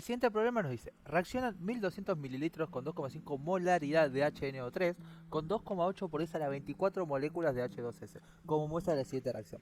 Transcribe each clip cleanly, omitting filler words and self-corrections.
siguiente problema nos dice, reaccionan 1200 mililitros con 2,5 molaridad de HNO3 con 2,8 por esa a la 24 moléculas de H2S, como muestra la siguiente reacción.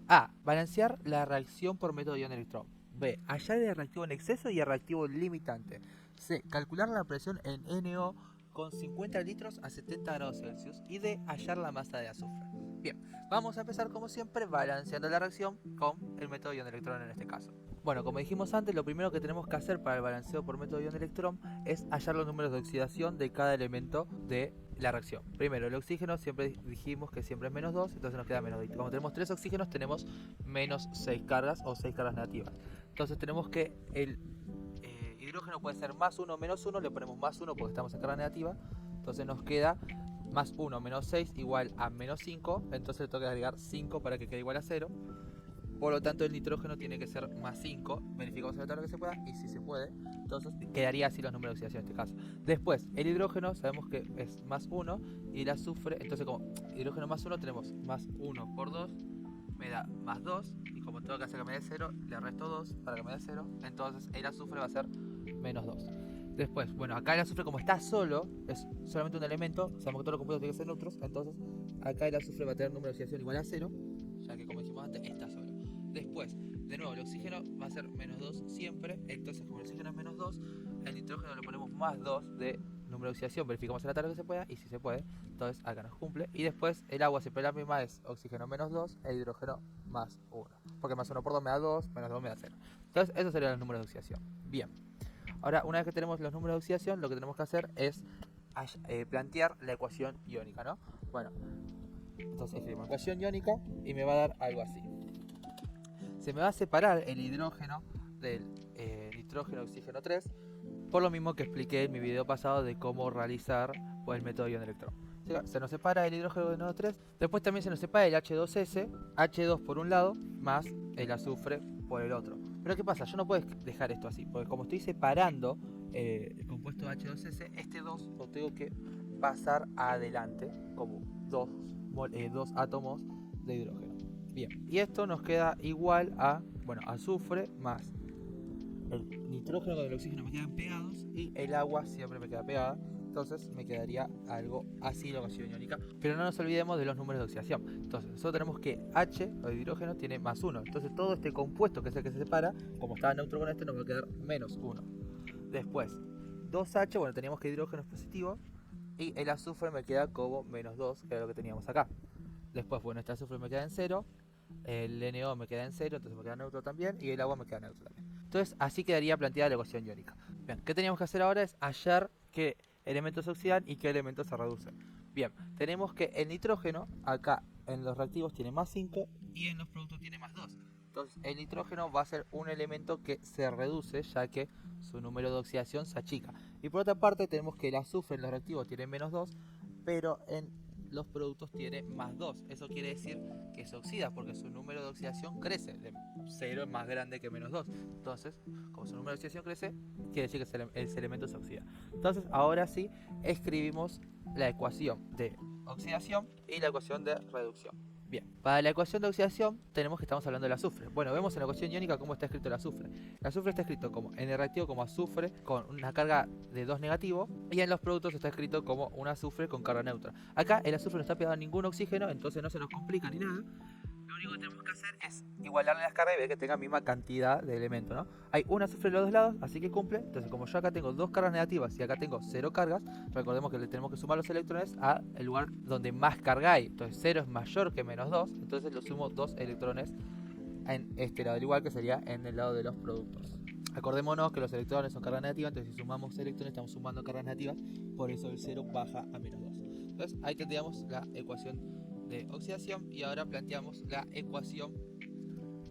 A. Balancear la reacción por método ion-electrón. B. Hallar el reactivo en exceso y el reactivo limitante. C. Calcular la presión en NO con 50 litros a 70 grados Celsius. Y D. Hallar la masa de azufre. Bien, vamos a empezar como siempre balanceando la reacción con el método ion-electrón en este caso. Bueno, como dijimos antes, lo primero que tenemos que hacer para el balanceo por método ion-electrón es hallar los números de oxidación de cada elemento de la reacción. Primero, el oxígeno siempre dijimos que siempre es menos 2, entonces nos queda menos 2. Como tenemos 3 oxígenos, tenemos menos 6 cargas o 6 cargas negativas. Entonces tenemos que el hidrógeno puede ser más 1 o menos 1, le ponemos más 1 porque estamos en carga negativa. Entonces nos queda más 1 menos 6 igual a menos 5, entonces le toca agregar 5 para que quede igual a 0. Por lo tanto el nitrógeno tiene que ser más 5, verificamos en la tabla que se pueda y si se puede, entonces quedaría así los números de oxidación en este caso. Después, el hidrógeno sabemos que es más 1 y el azufre, entonces como hidrógeno más 1 tenemos más 1 por 2, me da más 2 y como tengo que hacer que me dé 0, le resto 2 para que me dé 0, entonces el azufre va a ser menos 2. Después, bueno, acá el azufre como está solo, es solamente un elemento, sabemos que todos los compuestos tienen que ser neutros, entonces acá el azufre va a tener número de oxidación igual a 0, ya que como dijimos antes, está solo. Después, de nuevo, el oxígeno va a ser menos 2 siempre, entonces como el oxígeno es menos 2, el nitrógeno le ponemos más 2 de número de oxidación, verificamos en la tabla que se pueda y si se puede, entonces acá nos cumple. Y después el agua siempre la misma, es oxígeno menos 2 e hidrógeno más 1, porque más 1 por 2 me da 2, menos 2 me da 0. Entonces esos serían los números de oxidación. Bien, ahora una vez que tenemos los números de oxidación, lo que tenemos que hacer es plantear la ecuación iónica, ¿no? Bueno, entonces escribimos ecuación iónica y me va a dar algo así. Se me va a separar el hidrógeno del nitrógeno oxígeno 3, por lo mismo que expliqué en mi video pasado de cómo realizar el método ion-electrón. Se nos separa el hidrógeno 3, después también se nos separa el H2S, H2 por un lado, más el azufre por el otro. Pero ¿qué pasa? Yo no puedo dejar esto así, porque como estoy separando el compuesto H2S, este 2 lo tengo que pasar adelante como dos átomos de hidrógeno. Bien, y esto nos queda igual a, bueno, azufre más el nitrógeno con el oxígeno me quedan pegados y el agua siempre me queda pegada, entonces me quedaría algo así la ecuación iónica. Pero no nos olvidemos de los números de oxidación. Entonces nosotros tenemos que H, o de hidrógeno, tiene más 1, entonces todo este compuesto que es el que se separa, como estaba neutro con este, nos va a quedar menos 1. Después 2H, bueno, teníamos que hidrógeno es positivo y el azufre me queda como menos 2, que era lo que teníamos acá. Después, bueno, este azufre me queda en 0, el NO me queda en 0, entonces me queda neutro también, y el agua me queda neutro también. Entonces así quedaría planteada la ecuación iónica. Bien, ¿qué teníamos que hacer ahora? Es hallar qué elementos se oxidan y qué elementos se reducen. Bien, tenemos que el nitrógeno acá en los reactivos tiene más 5 y en los productos tiene más 2. Entonces el nitrógeno va a ser un elemento que se reduce, ya que su número de oxidación se achica. Y por otra parte tenemos que el azufre en los reactivos tiene menos 2, pero en los productos tiene más 2. Eso quiere decir que se oxida porque su número de oxidación crece. De 0 es más grande que menos 2. Entonces, como su número de oxidación crece, quiere decir que ese elemento se oxida. Entonces, ahora sí, escribimos la ecuación de oxidación y la ecuación de reducción. Bien, para la ecuación de oxidación tenemos que estamos hablando del azufre. Bueno, vemos en la ecuación iónica cómo está escrito el azufre. El azufre está escrito como en el reactivo como azufre con una carga de 2 negativo y en los productos está escrito como un azufre con carga neutra. Acá el azufre no está pegado a ningún oxígeno, entonces no se nos complica ni nada. Lo único que tenemos que hacer es igualarle las cargas y ver que tenga la misma cantidad de elementos, ¿no? Hay un azufre de los dos lados, así que cumple. Entonces, como yo acá tengo 2 cargas negativas y acá tengo 0 cargas, recordemos que le tenemos que sumar los electrones al lugar donde más carga hay. Entonces 0 es mayor que menos 2, entonces lo sumo 2 electrones en este lado, al igual que sería en el lado de los productos. Acordémonos que los electrones son carga negativa, entonces si sumamos electrones estamos sumando cargas negativas, por eso el 0 baja a menos 2. Entonces ahí tendríamos la ecuación de oxidación y ahora planteamos la ecuación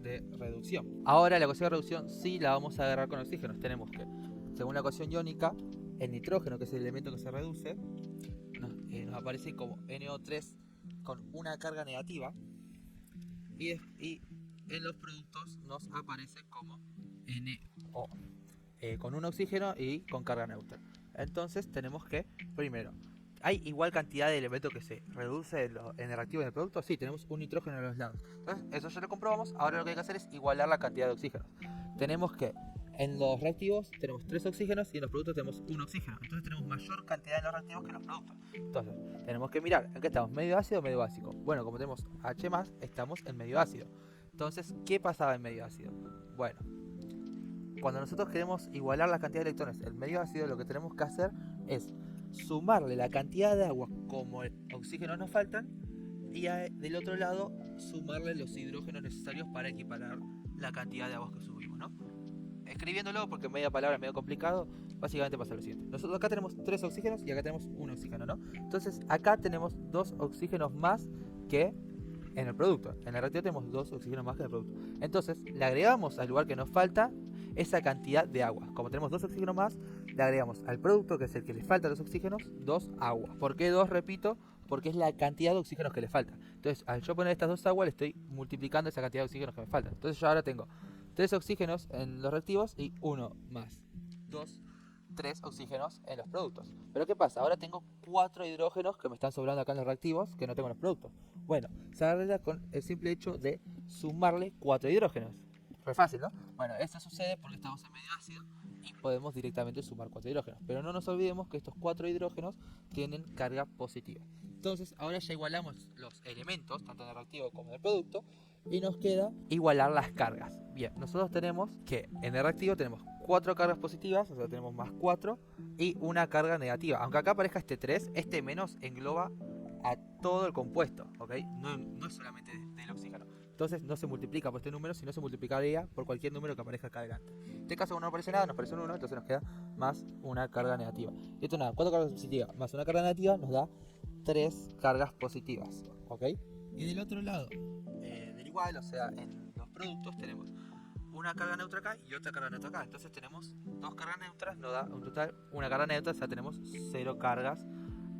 de reducción. Ahora la ecuación de reducción sí la vamos a agarrar con oxígenos. Tenemos que, según la ecuación iónica, el nitrógeno, que es el elemento que se reduce, nos aparece como NO3 con una carga negativa y en los productos nos aparece como NO con un oxígeno y con carga neutra. Entonces tenemos que, primero, ¿hay igual cantidad de elementos que se reduce en el reactivo en el producto? Sí, tenemos un nitrógeno en los lados. Entonces, eso ya lo comprobamos. Ahora lo que hay que hacer es igualar la cantidad de oxígenos. Tenemos que en los reactivos tenemos 3 oxígenos y en los productos tenemos 1 oxígeno. Entonces tenemos mayor cantidad en los reactivos que en los productos. Entonces, tenemos que mirar, ¿en qué estamos? ¿Medio ácido o medio básico? Bueno, como tenemos H+, estamos en medio ácido. Entonces, ¿qué pasaba en medio ácido? Bueno, cuando nosotros queremos igualar la cantidad de electrones en medio ácido, lo que tenemos que hacer es sumarle la cantidad de agua como oxígenos nos faltan y del otro lado sumarle los hidrógenos necesarios para equiparar la cantidad de agua que subimos, ¿no? Escribiéndolo, porque media palabra es medio complicado, básicamente pasa lo siguiente. Nosotros acá tenemos 3 oxígenos y acá tenemos 1 oxígeno, ¿no? Entonces acá tenemos 2 oxígenos más que en el producto. En el reactivo tenemos 2 oxígenos más que en el producto. Entonces le agregamos al lugar que nos falta esa cantidad de agua. Como tenemos 2 oxígenos más, le agregamos al producto, que es el que le falta los oxígenos, 2 aguas. ¿Por qué 2? Repito, porque es la cantidad de oxígenos que le falta. Entonces, al yo poner estas 2 aguas, le estoy multiplicando esa cantidad de oxígenos que me falta. Entonces yo ahora tengo 3 oxígenos en los reactivos y 1 más 3 oxígenos en los productos. Pero ¿qué pasa? Ahora tengo 4 hidrógenos que me están sobrando acá en los reactivos que no tengo en los productos. Bueno, se arregla con el simple hecho de sumarle 4 hidrógenos. Fue fácil, ¿no? Bueno, esto sucede porque estamos en medio ácido y podemos directamente sumar 4 hidrógenos. Pero no nos olvidemos que estos 4 hidrógenos tienen carga positiva. Entonces ahora ya igualamos los elementos, tanto en el reactivo como en el producto, y nos queda igualar las cargas. Bien, nosotros tenemos que en el reactivo tenemos 4 cargas positivas, o sea tenemos más 4, y una carga negativa. Aunque acá aparezca este 3, este menos engloba a todo el compuesto, ¿ok? No es solamente del oxígeno. Entonces no se multiplica por este número, sino se multiplicaría por cualquier número que aparezca acá adelante. En este caso, cuando no aparece nada, nos aparece un 1, entonces nos queda más una carga negativa. Y esto nada, 4 cargas positivas más una carga negativa nos da 3 cargas positivas, ¿ok? Y del otro lado, del igual, o sea, en los productos tenemos una carga neutra acá y otra carga neutra acá. Entonces tenemos 2 cargas neutras, nos da un total una carga neutra, o sea, tenemos 0 cargas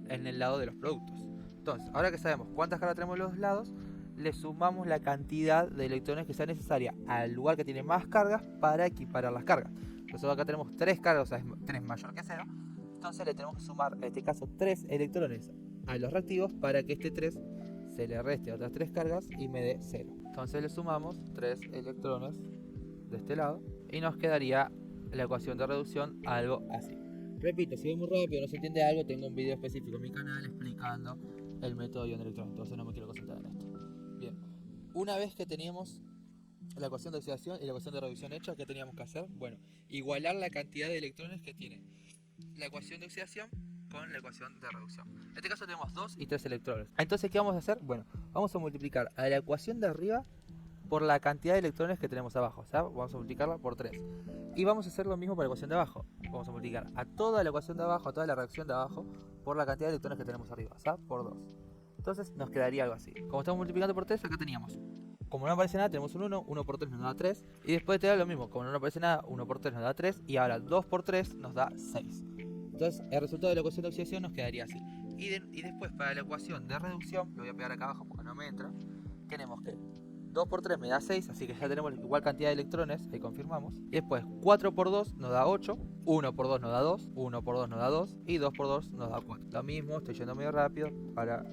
en el lado de los productos. Entonces, ahora que sabemos cuántas cargas tenemos en los lados, le sumamos la cantidad de electrones que sea necesaria al lugar que tiene más cargas para equiparar las cargas. Nosotros acá tenemos 3 cargas, o sea, es 3 mayor que 0. Entonces le tenemos que sumar, en este caso, 3 electrones a los reactivos para que este 3 se le reste a otras 3 cargas y me dé 0. Entonces le sumamos 3 electrones de este lado y nos quedaría la ecuación de reducción algo así. Repito, si voy muy rápido, no se entiende algo, tengo un video específico en mi canal explicando el método ion electrón, entonces no me quiero concentrar en esto. Bien, una vez que teníamos la ecuación de oxidación y la ecuación de reducción hecha, ¿qué teníamos que hacer? Bueno, igualar la cantidad de electrones que tiene la ecuación de oxidación con la ecuación de reducción. En este caso tenemos 2 y 3 electrones. Entonces, ¿qué vamos a hacer? Bueno, vamos a multiplicar a la ecuación de arriba por la cantidad de electrones que tenemos abajo, o sea, vamos a multiplicarla por 3. Y vamos a hacer lo mismo para la ecuación de abajo. Vamos a multiplicar a toda la ecuación de abajo, a toda la reacción de abajo, por la cantidad de electrones que tenemos arriba, o sea, por 2. Entonces nos quedaría algo así. Como estamos multiplicando por 3, acá teníamos, como no aparece nada, tenemos un 1, 1 por 3 nos da 3. Y después te da lo mismo, como no aparece nada, 1 por 3 nos da 3. Y ahora 2 por 3 nos da 6. Entonces el resultado de la ecuación de oxidación nos quedaría así. Y después para la ecuación de reducción, lo voy a pegar acá abajo porque no me entra, tenemos que 2 por 3 me da 6, así que ya tenemos igual cantidad de electrones, ahí confirmamos. Y después 4 por 2 nos da 8, 1 por 2 nos da 2, 1 por 2 nos da 2 y 2 por 2 nos da 4. Lo mismo, estoy yendo medio rápido para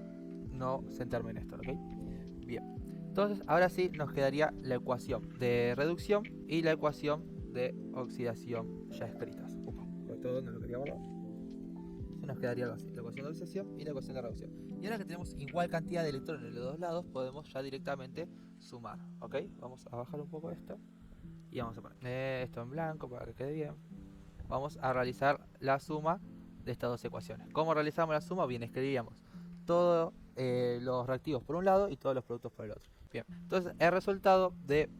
no sentarme en esto, ¿ok? Bien, entonces ahora sí nos quedaría la ecuación de reducción y la ecuación de oxidación ya escritas. Por todo no lo quería borrar. Nos quedaría algo así, la ecuación de oxidación y la ecuación de reducción. Y ahora que tenemos igual cantidad de electrones en los dos lados, podemos ya directamente sumar, ¿ok? Vamos a bajar un poco esto y vamos a poner esto en blanco para que quede bien. Vamos a realizar la suma de estas dos ecuaciones. ¿Cómo realizamos la suma? Bien, escribiríamos todos los reactivos por un lado y todos los productos por el otro. Bien, entonces el resultado de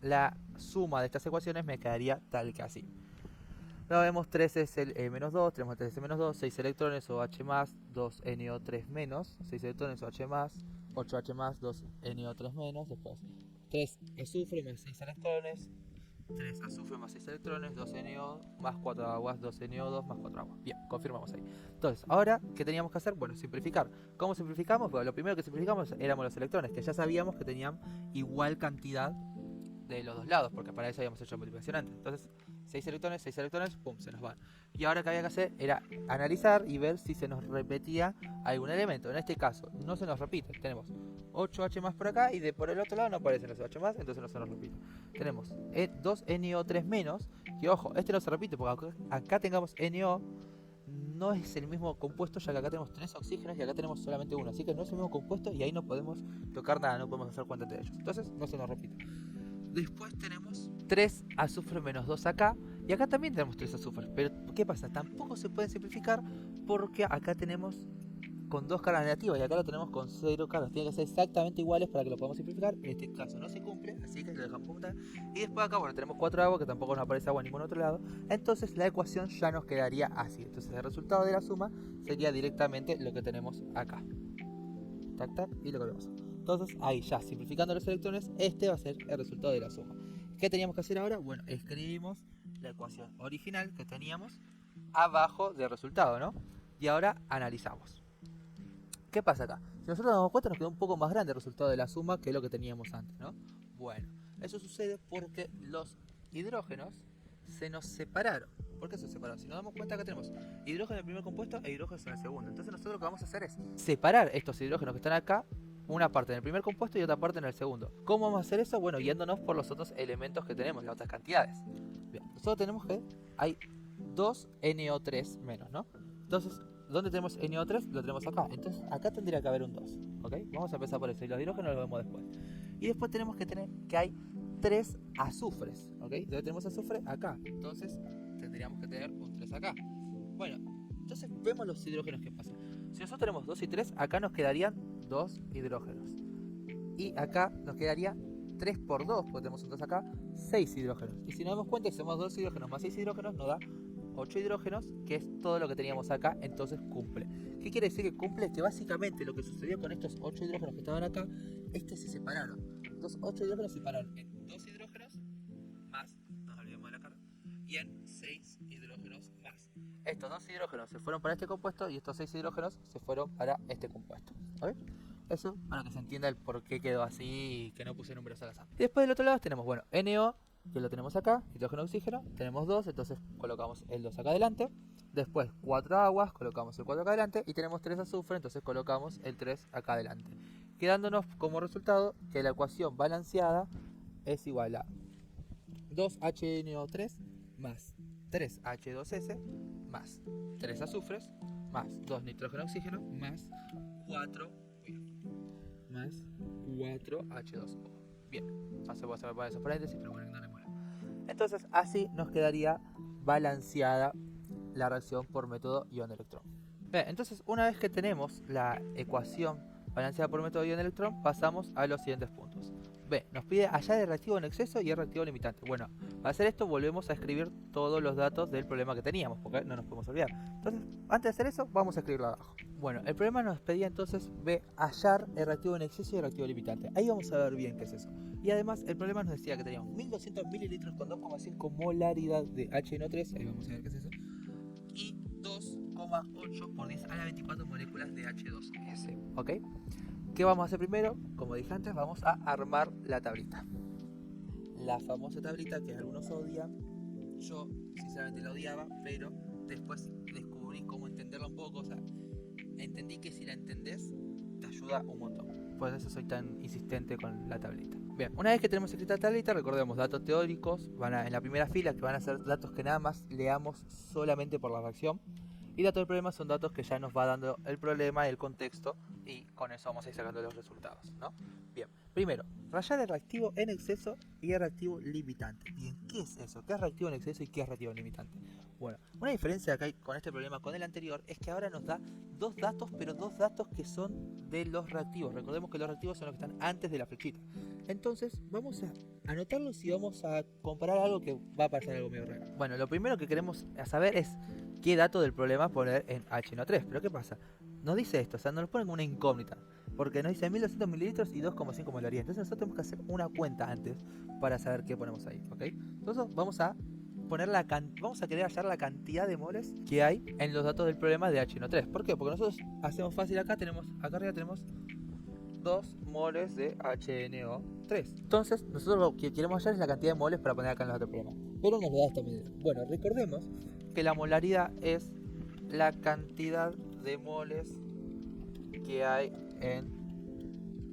la suma de estas ecuaciones me quedaría tal que así. Luego vemos 3S menos 2, tenemos 3S menos 2, 6 electrones o H más, 2 NO3 menos, 6 electrones o H más, 8H más, 2 NO3 menos, después 3 azufre más 6 electrones, 3 azufre más 6 electrones, 2 NO más 4 aguas, 2 NO2 más 4 aguas. Bien, confirmamos ahí. Entonces, ahora, ¿qué teníamos que hacer? Bueno, simplificar. ¿Cómo simplificamos? Bueno, lo primero que simplificamos éramos los electrones, que ya sabíamos que tenían igual cantidad de los dos lados, porque para eso habíamos hecho multiplicación antes. Entonces, 6 electrones, pum, se nos van. Y ahora lo que había que hacer era analizar y ver si se nos repetía algún elemento. En este caso, no se nos repite. Tenemos 8H más por acá y por el otro lado no aparecen los H más, entonces no se nos repite. Tenemos 2NO3 menos, Que ojo, este no se repite porque acá tengamos NO, no es el mismo compuesto, ya que acá tenemos 3 oxígenos y acá tenemos solamente uno. Así que no es el mismo compuesto y ahí no podemos tocar nada, no podemos hacer cuenta de ellos. Entonces no se nos repite. Después tenemos 3 azufre menos 2 acá. Y acá también tenemos 3 azufres. Pero ¿qué pasa? Tampoco se pueden simplificar porque acá tenemos con 2 cargas negativas y acá lo tenemos con 0 cargas. Tienen que ser exactamente iguales para que lo podamos simplificar. En este caso no se cumple, así que lo dejamos como tal. Y después acá, bueno, tenemos 4 agua, que tampoco nos aparece agua en ningún otro lado. Entonces la ecuación ya nos quedaría así. Entonces el resultado de la suma sería directamente lo que tenemos acá. Tac, tac, y lo que vemos. Entonces ahí ya, simplificando los electrones, este va a ser el resultado de la suma. ¿Qué teníamos que hacer ahora? Bueno, escribimos la ecuación original que teníamos abajo del resultado, ¿no? Y ahora analizamos. ¿Qué pasa acá? Si nosotros nos damos cuenta, nos queda un poco más grande el resultado de la suma que lo que teníamos antes, ¿no? Bueno, eso sucede porque los hidrógenos se nos separaron. ¿Por qué se separaron? Si nos damos cuenta, acá tenemos hidrógeno en el primer compuesto e hidrógenos en el segundo. Entonces nosotros lo que vamos a hacer es separar estos hidrógenos que están acá, una parte en el primer compuesto y otra parte en el segundo. ¿Cómo vamos a hacer eso? Bueno, guiándonos por los otros elementos que tenemos, las otras cantidades. Bien, nosotros tenemos que hay 2 NO3 menos, ¿no? Entonces, ¿dónde tenemos NO3? Lo tenemos acá. Entonces, acá tendría que haber un 2. ¿Ok? Vamos a empezar por eso. Y los hidrógenos los vemos después. Y después tenemos que tener que hay 3 azufres. ¿Ok? ¿Dónde tenemos azufre? Acá. Entonces, tendríamos que tener un 3 acá. Bueno, entonces vemos los hidrógenos que pasan. Si nosotros tenemos 2 y 3, acá nos quedarían 2 hidrógenos. Y acá nos quedaría 3 por 2, porque tenemos un 2 acá, 6 hidrógenos. Y si nos damos cuenta que hacemos 2 hidrógenos más 6 hidrógenos, nos da 8 hidrógenos, que es todo lo que teníamos acá, entonces cumple. ¿Qué quiere decir que cumple? Que básicamente lo que sucedió con estos 8 hidrógenos que estaban acá, se separaron. Entonces 8 hidrógenos se separaron en 2 hidrógenos más, nos olvidamos de la carga, y en 6 hidrógenos más. Estos 2 hidrógenos se fueron para este compuesto y estos 6 hidrógenos se fueron para este compuesto. ¿Sabes? Eso para que se entienda el por qué quedó así y que no puse números al azar. Y después del otro lado tenemos, bueno, NO, que lo tenemos acá, hidrógeno oxígeno, tenemos 2, entonces colocamos el 2 acá adelante. Después 4 aguas, colocamos el 4 acá adelante y tenemos 3 azufre, entonces colocamos el 3 acá adelante. Quedándonos como resultado que la ecuación balanceada es igual a 2HNO3 más 3H2S más 3 azufres más 2 nitrógeno oxígeno más 4 H2O. Bien, no se puede saber para esos paréntesis, pero bueno, no le mola. Entonces así nos quedaría balanceada la reacción por método ion-electrón. Bien, entonces una vez que tenemos la ecuación balanceada por método ion-electrón, pasamos a los siguientes puntos. B, nos pide hallar el reactivo en exceso y el reactivo limitante. Bueno, para hacer esto volvemos a escribir todos los datos del problema que teníamos, porque no nos podemos olvidar. Entonces, antes de hacer eso, vamos a escribirlo abajo. Bueno, el problema nos pedía entonces B, hallar el reactivo en exceso y el reactivo limitante. Ahí vamos a ver bien qué es eso. Y además, el problema nos decía que teníamos 1200 mililitros con 2,5 molaridad de HNO3, ahí vamos a ver qué es eso, y 2,8 por 10 a la 24 moléculas de H2S, ¿ok? ¿Qué vamos a hacer primero? Como dije antes, vamos a armar la tablita. La famosa tablita que algunos odian. Yo sinceramente la odiaba, pero después descubrí cómo entenderla un poco. O sea, entendí que si la entendés, te ayuda un montón. Por eso soy tan insistente con la tablita. Bien, una vez que tenemos escrita la tablita, recordemos datos teóricos. En la primera fila, que van a ser datos que nada más leamos solamente por la reacción. Y datos del problema son datos que ya nos va dando el problema y el contexto, y con eso vamos a ir sacando los resultados, ¿no? Bien, primero, rayar el reactivo en exceso y el reactivo limitante. Bien, ¿qué es eso? ¿Qué es reactivo en exceso y qué es reactivo limitante? Bueno, una diferencia que hay con este problema con el anterior es que ahora nos da dos datos, pero dos datos que son de los reactivos. Recordemos que los reactivos son los que están antes de la flechita. Entonces, vamos a anotarlos y vamos a comparar algo que va a parecer algo medio raro. Bueno, lo primero que queremos saber es qué dato del problema poner en HNO3. Pero ¿qué pasa? Nos dice esto, o sea, nos lo pone como una incógnita. Porque nos dice 1200 mililitros y 2,5 molaridad. Entonces nosotros tenemos que hacer una cuenta antes para saber qué ponemos ahí, ¿ok? Entonces vamos a poner vamos a querer hallar la cantidad de moles que hay en los datos del problema de HNO3. ¿Por qué? Porque nosotros hacemos fácil acá arriba tenemos 2 moles de HNO3. Entonces nosotros lo que queremos hallar es la cantidad de moles para poner acá en los datos del problema. Pero nos lo da esta medida. Bueno, recordemos que la molaridad es la cantidad de moles que hay en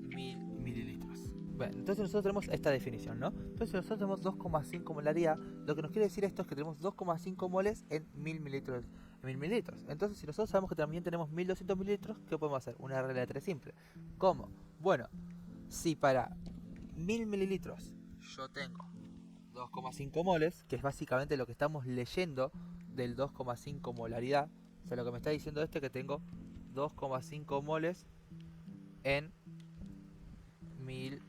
1000 mililitros. Bueno, entonces nosotros tenemos esta definición, ¿no? Entonces nosotros tenemos 2,5 molaridad. Lo que nos quiere decir esto es que tenemos 2,5 moles en 1000 mililitros. Entonces si nosotros sabemos que también tenemos 1200 mililitros, ¿qué podemos hacer? Una regla de 3 simple. ¿Cómo? Bueno, si para 1000 mililitros yo tengo 2,5 moles, que es básicamente lo que estamos leyendo del 2,5 molaridad, o sea, lo que me está diciendo esto es que tengo 2,5 moles en 1000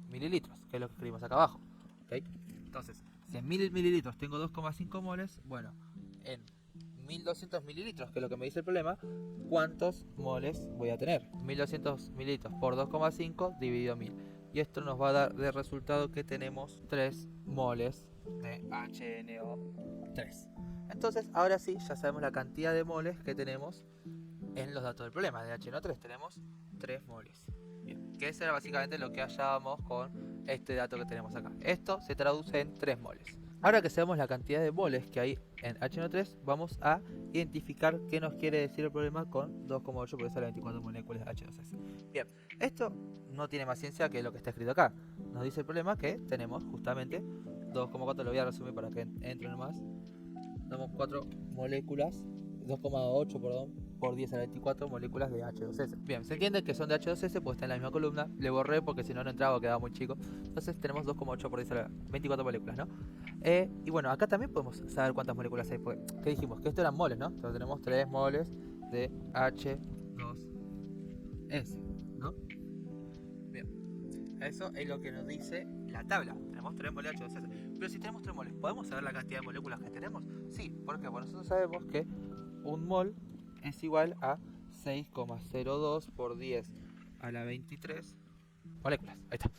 mililitros, que es lo que escribimos acá abajo. ¿Okay? Entonces, si en 1000 mililitros tengo 2,5 moles, bueno, en 1200 mililitros, que es lo que me dice el problema, ¿cuántos moles voy a tener? 1200 mililitros por 2,5 dividido 1000. Y esto nos va a dar de resultado que tenemos 3 moles de HNO3. Entonces, ahora sí, ya sabemos la cantidad de moles que tenemos en los datos del problema. De HNO3 tenemos 3 moles. Bien, que eso era básicamente lo que hallábamos con este dato que tenemos acá. Esto se traduce en 3 moles. Ahora que sabemos la cantidad de moles que hay en HNO3, vamos a identificar qué nos quiere decir el problema con 2,8 por eso las 24 moléculas de H2S. Bien, esto no tiene más ciencia que lo que está escrito acá. Nos dice el problema que tenemos justamente 2,4, lo voy a resumir para que entren más. Tenemos 4 moléculas, 2,8 por 10 a la 24 moléculas de H2S. Bien, se entiende que son de H2S porque está en la misma columna. Le borré porque si no, no entraba o quedaba muy chico. Entonces tenemos 2,8 por 10 a la 24 moléculas, ¿no? Y bueno, acá también podemos saber cuántas moléculas hay. ¿Qué dijimos? Que esto eran moles, ¿no? Entonces tenemos 3 moles de H2S, ¿no? Bien, eso es lo que nos dice la tabla. Tenemos 3 moles de H2S. Pero si tenemos 3 moles, ¿podemos saber la cantidad de moléculas que tenemos? Sí, porque bueno, nosotros sabemos que un mol es igual a 6,02 por 10 a la 23 moléculas. Ahí está.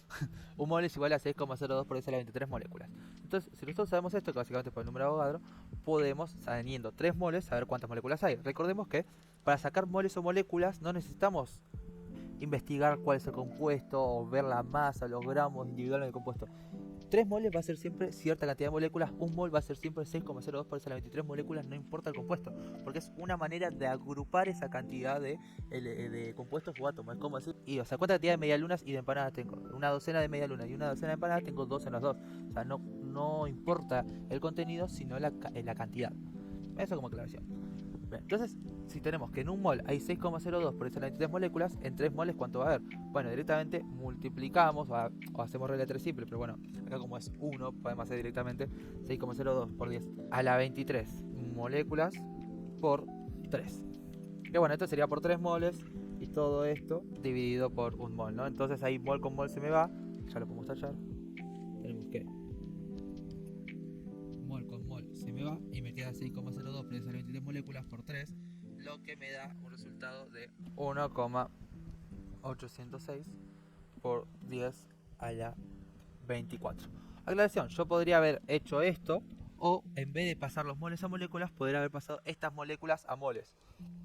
Un mol es igual a 6,02 por 10 a la 23 moléculas. Entonces, si nosotros sabemos esto, que básicamente es por el número de Avogadro, podemos, teniendo 3 moles, saber cuántas moléculas hay. Recordemos que para sacar moles o moléculas no necesitamos investigar cuál es el compuesto o ver la masa, los gramos individuales del compuesto. 3 moles va a ser siempre cierta cantidad de moléculas, un mol va a ser siempre 6,02 por eso las 23 moléculas, no importa el compuesto, porque es una manera de agrupar esa cantidad de compuestos o átomos. Es como decir, o sea, ¿cuánta cantidad de medialunas y de empanadas tengo? Una docena de medialunas y una docena de empanadas, tengo 2 en las dos. O sea, no importa el contenido, sino la cantidad. Eso como aclaración. Bien, entonces, si tenemos que en un mol hay 6,02 por eso las 23 moléculas, en 3 moles ¿cuánto va a haber? Bueno, directamente multiplicamos o hacemos regla 3 simple, pero bueno, acá como es 1, podemos hacer directamente 6,02 por 10 a la 23 moléculas por 3. Que bueno, esto sería por 3 moles y todo esto dividido por un mol, ¿no? Entonces ahí mol con mol se me va, ya lo podemos tallar. Tenemos que mol con mol se me va y me queda 6,02 por esas 23 moléculas por 3, lo que me da un resultado de 1,806 por 10 a la 24. Aclaración, yo podría haber hecho esto o en vez de pasar los moles a moléculas, podría haber pasado estas moléculas a moles.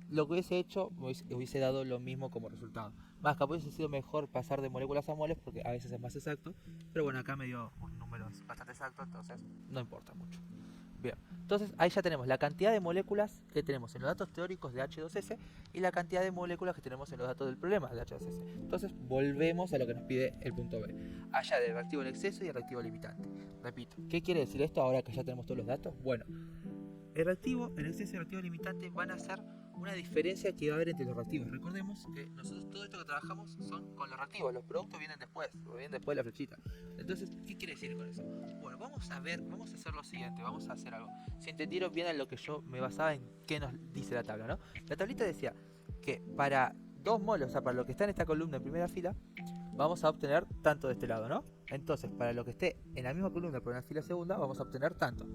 Lo que hubiese hecho hubiese dado lo mismo como resultado. Más capaz hubiese sido mejor pasar de moléculas a moles porque a veces es más exacto, pero bueno, acá me dio un número bastante exacto, entonces no importa mucho. Bien, entonces ahí ya tenemos la cantidad de moléculas que tenemos en los datos teóricos de H2S y la cantidad de moléculas que tenemos en los datos del problema de H2S. Entonces volvemos a lo que nos pide el punto B. Allá del reactivo en exceso y el reactivo limitante. Repito, ¿qué quiere decir esto ahora que ya tenemos todos los datos? Bueno, el reactivo, el exceso y el reactivo limitante van a ser una diferencia que va a haber entre los reactivos. Recordemos que nosotros todo esto que trabajamos son con los reactivos, los productos vienen después de la flechita. Entonces, ¿qué quiere decir con eso? Bueno, vamos a hacer lo siguiente, vamos a hacer algo. Si entendieron bien a lo que yo me basaba en qué nos dice la tabla, ¿no? La tablita decía que para 2 moles, o sea, para lo que está en esta columna en primera fila, vamos a obtener tanto de este lado, ¿no? Entonces, para lo que esté en la misma columna pero en la fila segunda, vamos a obtener tanto.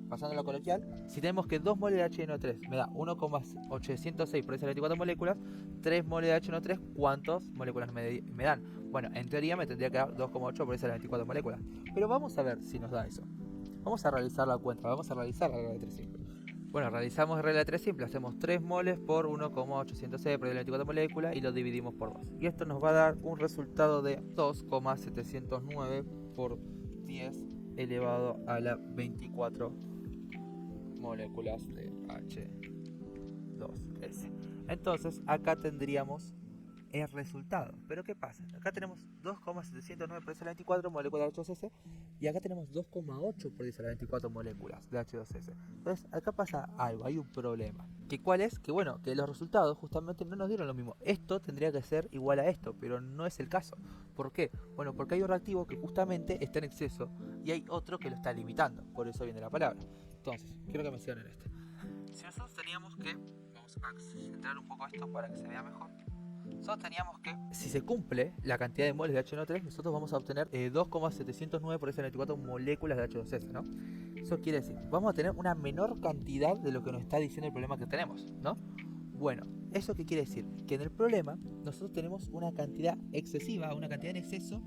Pasando a lo coloquial, si tenemos que 2 moles de HNO3 me da 1,806 por esas 24 moléculas, 3 moles de HNO3, ¿cuántas moléculas me dan? Bueno, en teoría me tendría que dar 2,8 por esas 24 moléculas. Pero vamos a ver si nos da eso. Vamos a realizar la cuenta, vamos a realizar la regla de 3 simple. Bueno, realizamos regla de 3 simple, hacemos 3 moles por 1,806 por las 24 moléculas y lo dividimos por 2. Y esto nos va a dar un resultado de 2,709 por 10 elevado a la 24 moléculas de H2S. Entonces acá tendríamos el resultado. Pero ¿qué pasa? Acá tenemos 2,709 por 10 a la 24 moléculas de H2S y acá tenemos 2,8 por 10 a la 24 moléculas de H2S. Entonces acá pasa algo, hay un problema. ¿Cuál es? Que bueno, que los resultados justamente no nos dieron lo mismo. Esto tendría que ser igual a esto, pero no es el caso. ¿Por qué? Bueno, porque hay un reactivo que justamente está en exceso y hay otro que lo está limitando. Por eso viene la palabra. Entonces, quiero que me sigan en este. Si nosotros teníamos que, vamos a centrar un poco esto para que se vea mejor. Nosotros teníamos que, si se cumple la cantidad de moles de HNO3, nosotros vamos a obtener 2,709 por 10 a la 24 moléculas de H2S, ¿no? Eso quiere decir, vamos a tener una menor cantidad de lo que nos está diciendo el problema que tenemos, ¿no? Bueno, ¿eso qué quiere decir? Que en el problema nosotros tenemos una cantidad excesiva, una cantidad en exceso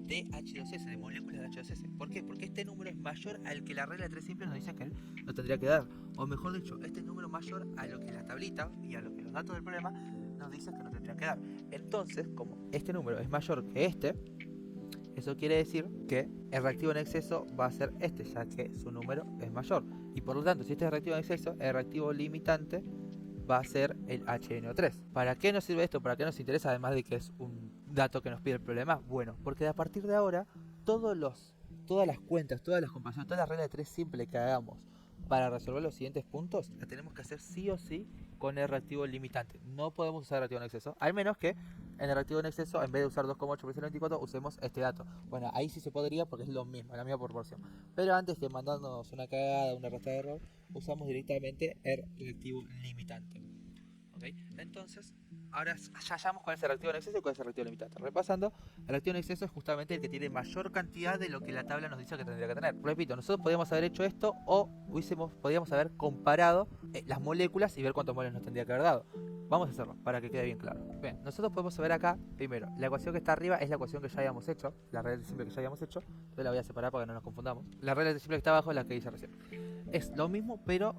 de H2S, de moléculas de H2S. ¿Por qué? Porque este número es mayor al que la regla de 3 simples nos dice que él nos tendría que dar. O mejor dicho, este número es mayor a lo que la tablita y a lo que los datos del problema nos dicen que nos tendría que dar. Entonces, como este número es mayor que este, eso quiere decir que el reactivo en exceso va a ser este, ya que su número es mayor. Y por lo tanto, si este es reactivo en exceso, el reactivo limitante va a ser el HNO3. ¿Para qué nos sirve esto? ¿Para qué nos interesa? Además de que es un dato que nos pide el problema. Bueno, porque a partir de ahora, todas las cuentas, todas las comparaciones, toda la regla de 3 simple que hagamos para resolver los siguientes puntos, la tenemos que hacer sí o sí con el reactivo limitante. No podemos usar el reactivo en exceso, al menos que en el reactivo en exceso, en vez de usar 2,8 por 24, usemos este dato. Bueno, ahí sí se podría porque es lo mismo, la misma proporción. Pero antes que mandarnos una cagada, una resta de error, usamos directamente el reactivo limitante. ¿Okay? Entonces, ahora ya hallamos cuál es el reactivo en exceso y cuál es el reactivo limitante. Repasando, el reactivo en exceso es justamente el que tiene mayor cantidad de lo que la tabla nos dice que tendría que tener. Repito, nosotros podríamos haber hecho esto o podríamos haber comparado las moléculas y ver cuántos moles nos tendría que haber dado. Vamos a hacerlo para que quede bien claro. Bien, nosotros podemos ver acá, primero, la ecuación que está arriba es la ecuación que ya habíamos hecho, la regla de simple que ya habíamos hecho. Entonces la voy a separar para que no nos confundamos. La regla de simple que está abajo es la que hice recién. Es lo mismo, pero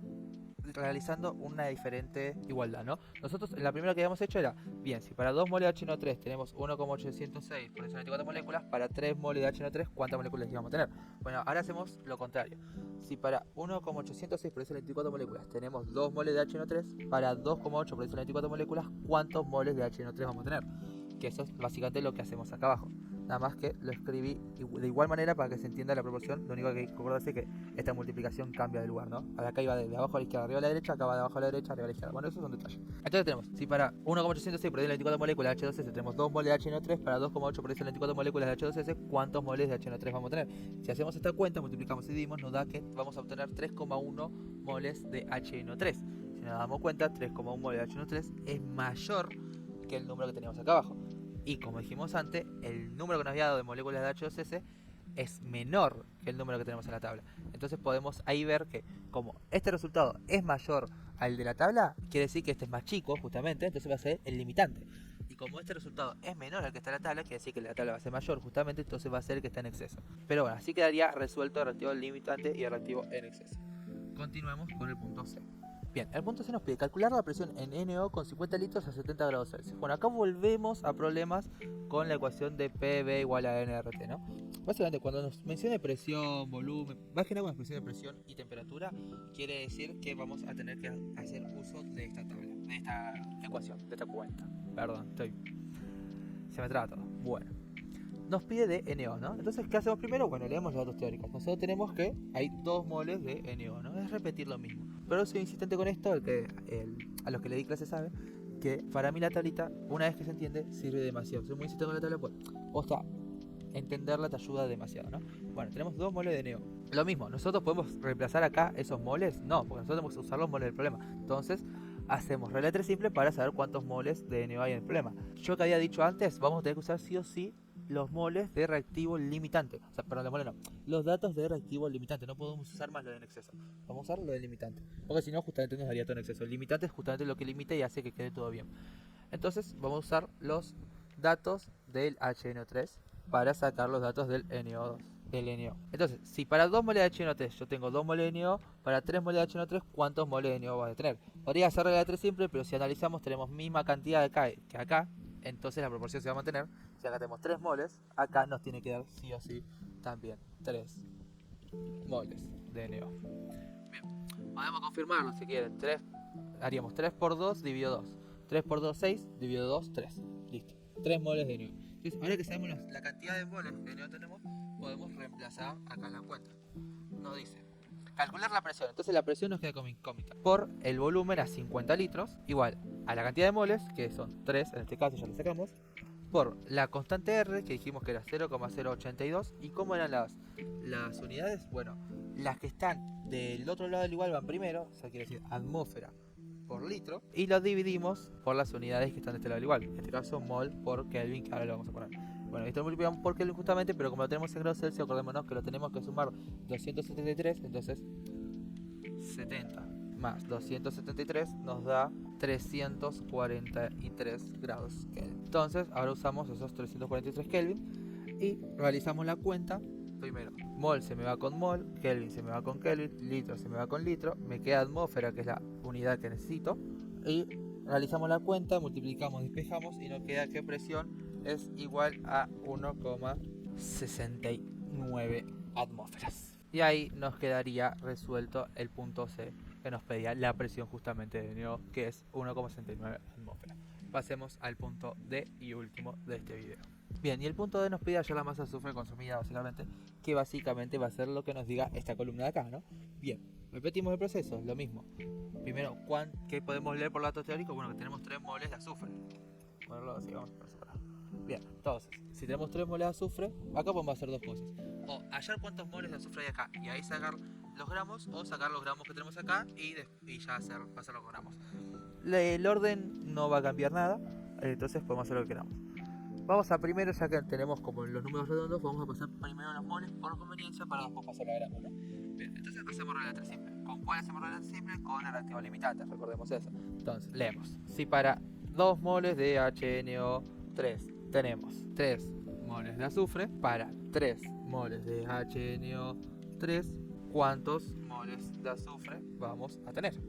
realizando una diferente igualdad, ¿no? Nosotros la primera que habíamos hecho era, bien, si para 2 moles de HNO3 tenemos 1,806 por 24 moléculas, para 3 moles de HNO3, ¿cuántas moléculas íbamos a tener? Bueno, ahora hacemos lo contrario. Si para 1,806 por 24 moléculas tenemos 2 moles de HNO3, para 2,8 por 24 moléculas, ¿cuántos moles de HNO3 vamos a tener? Que eso es básicamente lo que hacemos acá abajo. Nada más que lo escribí de igual manera para que se entienda la proporción. Lo único que hay que acordarse es que esta multiplicación cambia de lugar, ¿no? Acá iba de abajo a la izquierda, arriba a la derecha, acá va de abajo a la derecha, arriba a la izquierda. Bueno, esos son detalles. Entonces tenemos, si para 1,806 por 24 moléculas de H2S tenemos 2 moles de HNO3, para 2,8 por 24 moléculas de H2S, ¿cuántos moles de HNO3 vamos a tener? Si hacemos esta cuenta, multiplicamos y dividimos, nos da que vamos a obtener 3,1 moles de HNO3. Si nos damos cuenta, 3,1 moles de HNO3 es mayor que el número que teníamos acá abajo. Y como dijimos antes, el número que nos había dado de moléculas de H2S es menor que el número que tenemos en la tabla. Entonces podemos ahí ver que como este resultado es mayor al de la tabla, quiere decir que este es más chico justamente, entonces va a ser el limitante. Y como este resultado es menor al que está en la tabla, quiere decir que la tabla va a ser mayor justamente, entonces va a ser el que está en exceso. Pero bueno, así quedaría resuelto el reactivo limitante y el reactivo en exceso. Continuemos con el punto C. Bien, el punto C nos pide calcular la presión en NO con 50 litros a 70 grados Celsius. Bueno, acá volvemos a problemas con la ecuación de PV igual a nRT, ¿no? Básicamente, cuando nos menciona presión, volumen, más que nada cuando nos menciona presión y temperatura, quiere decir que vamos a tener que hacer uso de esta tabla, de esta ecuación, de esta cuenta. Perdón, se me traba todo. Bueno, nos pide de NO, ¿no? Entonces, ¿qué hacemos primero? Bueno, leemos los datos teóricos. Nosotros tenemos que hay 2 moles de NO, ¿no? Es repetir lo mismo. Pero soy insistente con esto, a los que le di clase saben que para mí la tablita, una vez que se entiende, sirve demasiado. Soy muy insistente con la tabla, pues, o sea, entenderla te ayuda demasiado, ¿no? Bueno, tenemos 2 moles de NO. Lo mismo, ¿nosotros podemos reemplazar acá esos moles? No, porque nosotros tenemos que usar los moles del problema. Entonces, hacemos regla 3 simple para saber cuántos moles de NO hay en el problema. Yo que había dicho antes, vamos a tener que usar sí o sí los moles de reactivo limitante. O sea, perdón, los moles no. Los datos de reactivo limitante. No podemos usar más lo de en exceso. Vamos a usar lo del limitante. Porque si no, justamente nos daría todo en exceso. El limitante es justamente lo que limita y hace que quede todo bien. Entonces, vamos a usar los datos del HNO3 para sacar los datos del NO2. Del NO. Entonces, si para 2 moles de HNO3 yo tengo 2 moles de NO, para 3 moles de HNO3, ¿cuántos moles de NO vas a tener? Podría ser regla de 3 simple, pero si analizamos tenemos misma cantidad de acá que acá. Entonces la proporción se va a mantener. Si acá tenemos 3 moles, acá nos tiene que dar sí o sí también 3 moles de NO. Bien, podemos confirmarlo si quieren. Haríamos 3 por 2 dividido 2. 3 por 2, 6, dividido 2, 3. Listo. 3 moles de NO. Entonces, ahora que sabemos la cantidad de moles que NO tenemos, podemos reemplazar acá en la cuenta. Nos dice calcular la presión. Entonces la presión nos queda como incógnita. Por el volumen a 50 litros, igual a la cantidad de moles, que son 3, en este caso ya lo sacamos, por la constante R, que dijimos que era 0,082. ¿Y cómo eran las unidades? Bueno, las que están del otro lado del igual van primero, o sea, quiere decir atmósfera por litro, y lo dividimos por las unidades que están de este lado del igual. En este caso, mol por Kelvin, que ahora lo vamos a poner. Bueno, esto lo multiplicamos por Kelvin justamente, pero como lo tenemos en grados Celsius, acordémonos que lo tenemos que sumar 273, entonces 70 más 273 nos da 343 grados Kelvin. Entonces, ahora usamos esos 343 Kelvin y realizamos la cuenta. Primero, mol se me va con mol, Kelvin se me va con Kelvin, litro se me va con litro, me queda atmósfera, que es la unidad que necesito, y realizamos la cuenta, multiplicamos, despejamos y nos queda que presión es igual a 1,69 atmósferas. Y ahí nos quedaría resuelto el punto C, que nos pedía la presión justamente de NO, que es 1,69 atmósferas. Pasemos al punto D y último de este video. Bien, y el punto D nos pide hallar la masa de azufre consumida básicamente, que básicamente va a ser lo que nos diga esta columna de acá, ¿no? Bien, repetimos el proceso, lo mismo. Primero, ¿qué podemos leer por dato teórico? Bueno, que tenemos 3 moles de azufre. Ponerlo así, vamos por separado. Bien, entonces, si tenemos 3 moles de azufre, acá podemos hacer dos cosas. O hallar cuántos moles de azufre hay acá, y ahí sacar los gramos, o sacar los gramos que tenemos acá y ya pasar los gramos. El orden no va a cambiar nada, entonces podemos hacer lo que queramos. Vamos a primero, ya que tenemos como los números redondos, vamos a pasar primero los moles por conveniencia para después pasar a gramos, ¿no? Bien, entonces hacemos regla simple. ¿Con cuál hacemos regla simple? Con la reactiva limitante, recordemos eso. Entonces, leemos. Si para 2 moles de HNO3 tenemos 3 moles de azufre, para 3 moles de HNO3, ¿cuántos moles de azufre vamos a tener?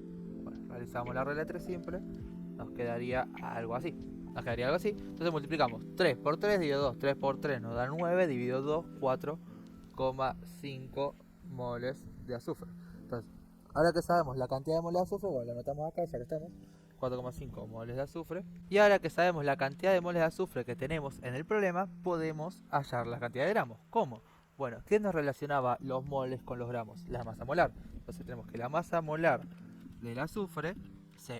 Bueno, realizamos la regla 3 simple, nos quedaría algo así. Entonces multiplicamos 3 por 3 dividido 2, 3 por 3 nos da 9, dividido 2, 4,5 moles de azufre. Entonces, ahora que sabemos la cantidad de moles de azufre, bueno, lo anotamos acá, ya que estamos, 4,5 moles de azufre. Y ahora que sabemos la cantidad de moles de azufre que tenemos en el problema, podemos hallar la cantidad de gramos. ¿Cómo? Bueno, ¿qué nos relacionaba los moles con los gramos? La masa molar. Entonces tenemos que la masa molar del azufre,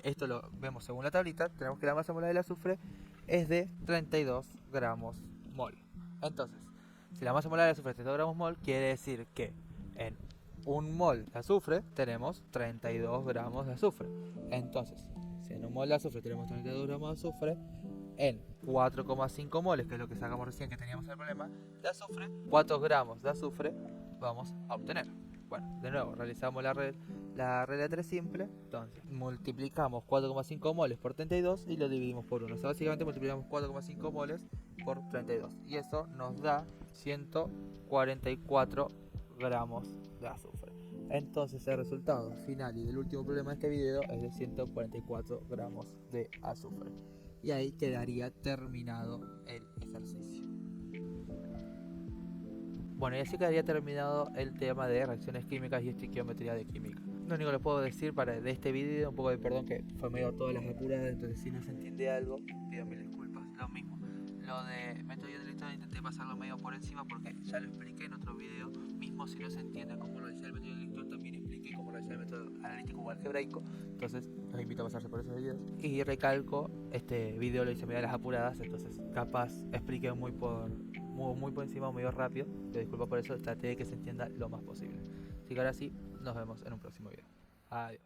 esto lo vemos según la tablita, tenemos que la masa molar del azufre es de 32 gramos mol. Entonces, si la masa molar del azufre es 32 gramos mol, quiere decir que en un mol de azufre tenemos 32 gramos de azufre. Entonces, si en un mol de azufre tenemos 32 gramos de azufre, en 4,5 moles, que es lo que sacamos recién que teníamos el problema, de azufre, 4 gramos de azufre vamos a obtener. Bueno, de nuevo, realizamos la regla 3 simple, entonces multiplicamos 4,5 moles por 32 y lo dividimos por 1. O sea, básicamente multiplicamos 4,5 moles por 32 y eso nos da 144 gramos de azufre. Entonces el resultado final y del último problema de este video es de 144 gramos de azufre. Y ahí quedaría terminado el ejercicio. Bueno, y así quedaría terminado el tema de reacciones químicas y estequiometría de química. Lo único que les puedo decir de este video, un poco de perdón que fue medio todas las apuradas, entonces si no se entiende algo, pido mil disculpas. Lo mismo, lo de método Young intenté pasarlo medio por encima porque ya lo expliqué en otro video, mismo si no se entiende cómo realizar el método Young también expliqué cómo realizar el método analítico o algebraico, entonces los invito a pasarse por esos videos. Y recalco, este video lo hice medio a las apuradas, entonces capaz expliqué muy por encima, medio rápido. Te disculpo por eso, traté de que se entienda lo más posible. Así que ahora sí, nos vemos en un próximo video. Adiós.